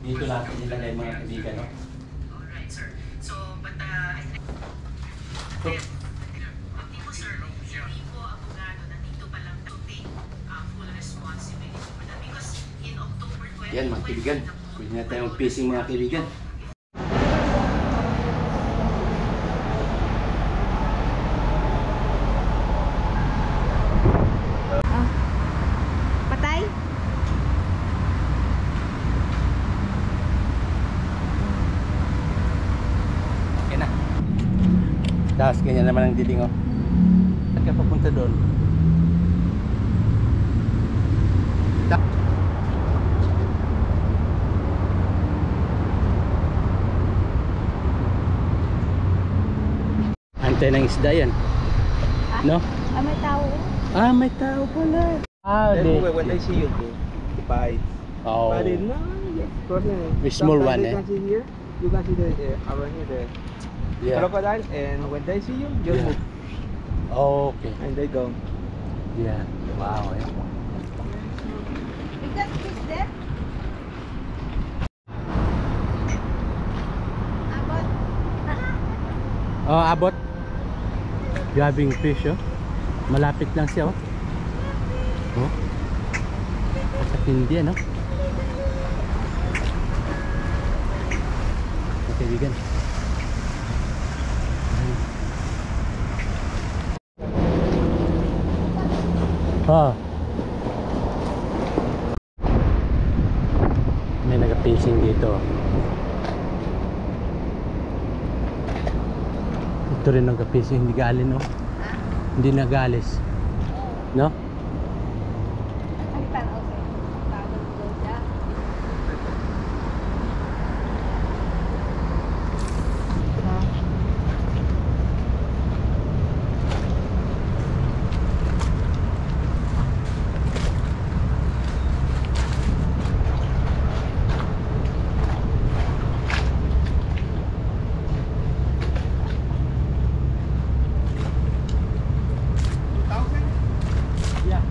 Dito natin ilagay mga kaibigan, no? Alright, sir. So, but I think... Hindi po, sir. Hindi po abogado. Nandito pa lang to take full responsibility for that. Because in October 20... Yan mga kaibigan. Pwede na tayong fishing mga kaibigan. Patay? Okay na. Tapos ganyan naman ang diling, oh. At ka papunta doon. Antay ng isda yan. No? Ah, may tao. Ah, may tao pala. Ah, Then when they see you, they bite. Oh. But no, The small one, you can see here. You can see the around here the Yeah. crocodile, and when they see you, just Yeah. move, Oh, okay. and they go. Yeah. Wow. Yeah. Is that fish there? Abot. Oh, abot. Grabing fish, oh. Malapit lang siya, oh. Oh. Sa tindi, ano? Kaibigan. Ah. May nag-fishing dito. Ito rin nag-fishing, hindi galin, no? Hindi nagalis. No? Ang tanaw sa tawag ko siya. Yeah.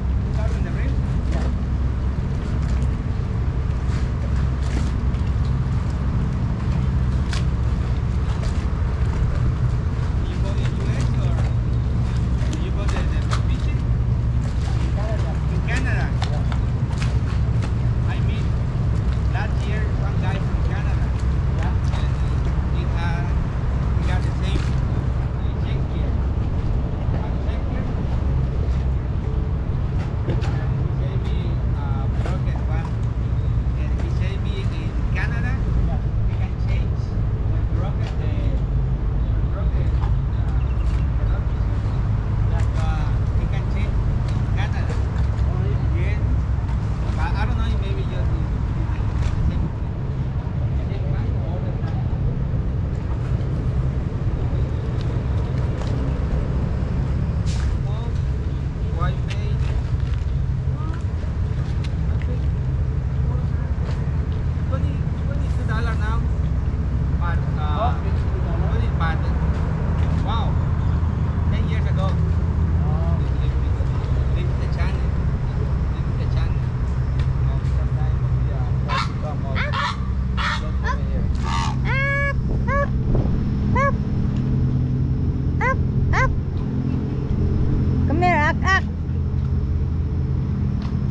Come here, ak ak.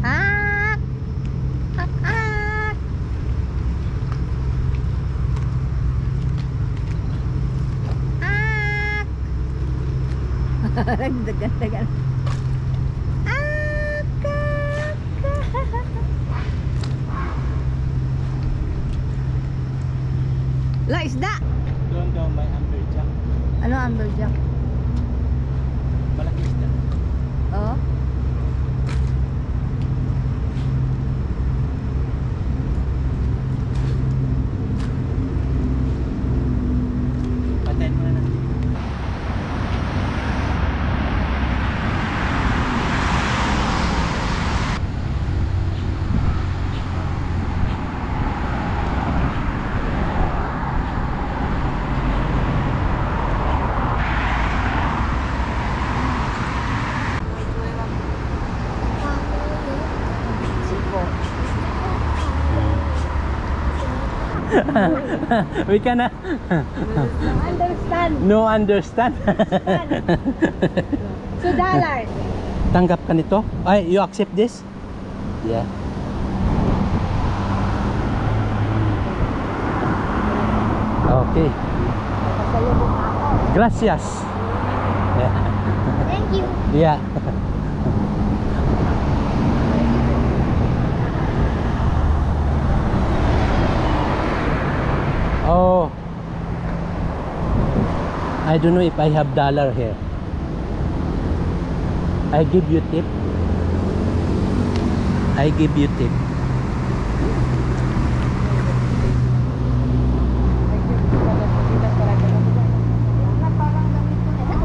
Ak. Ak ak. Ak. Dagan-dagan. Ak ak. La isda. Doon daw may amberjack. Ano amberjack? Malaki isda. Oh. Patayin mo na natin. We can Understand. no understand. So dollars. Tanggap ka nito? Ay, you accept this? Yeah. Okay. Pasalubong ako. Gracias. Yeah. Thank you. Yeah. Oh. I don't know if I have dollar here. I give you tip. I give you tip. Na parang gamit ko na.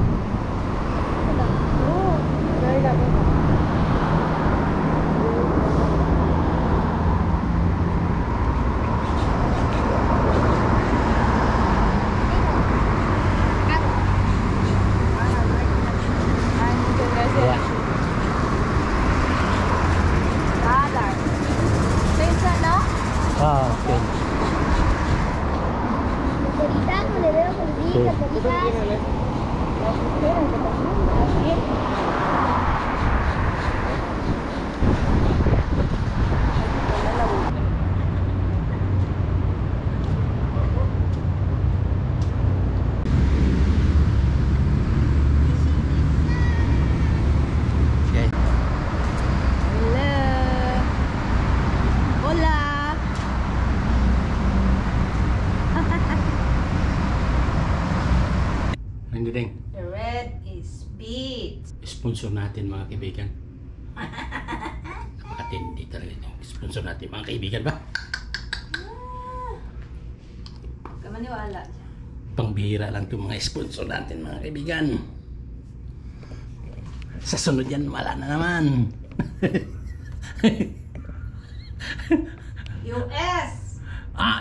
Oo. Very gamit. Yeah. Dollar. Peso, no? Ah, okay. Ahorita no le veo Sí. Okay. Hello. Hola. Hindi ding. The red is beet. Sponsor natin mga kaibigan. Napakatindi talaga yung sponsor natin mga kaibigan ba? Kamaniwala siya. Pangbihira lang itong mga sponsor natin mga kaibigan. Sa sunod yan wala na naman. US.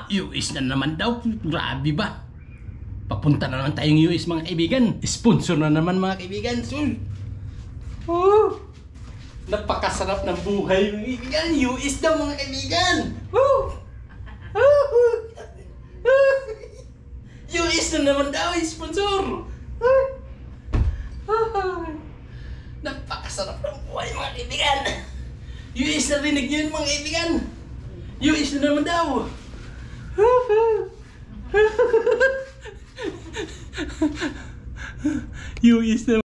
US na naman daw. Grabe ba? Papunta na naman tayong US mga kaibigan. Sponsor na naman mga kaibigan. Napakasarap ng buhay mga kaibigan. US daw mga kaibigan. US na naman daw sponsor. Napakasarap ng buhay mga kaibigan. US na rinig yun mga kaibigan. US na naman daw. US na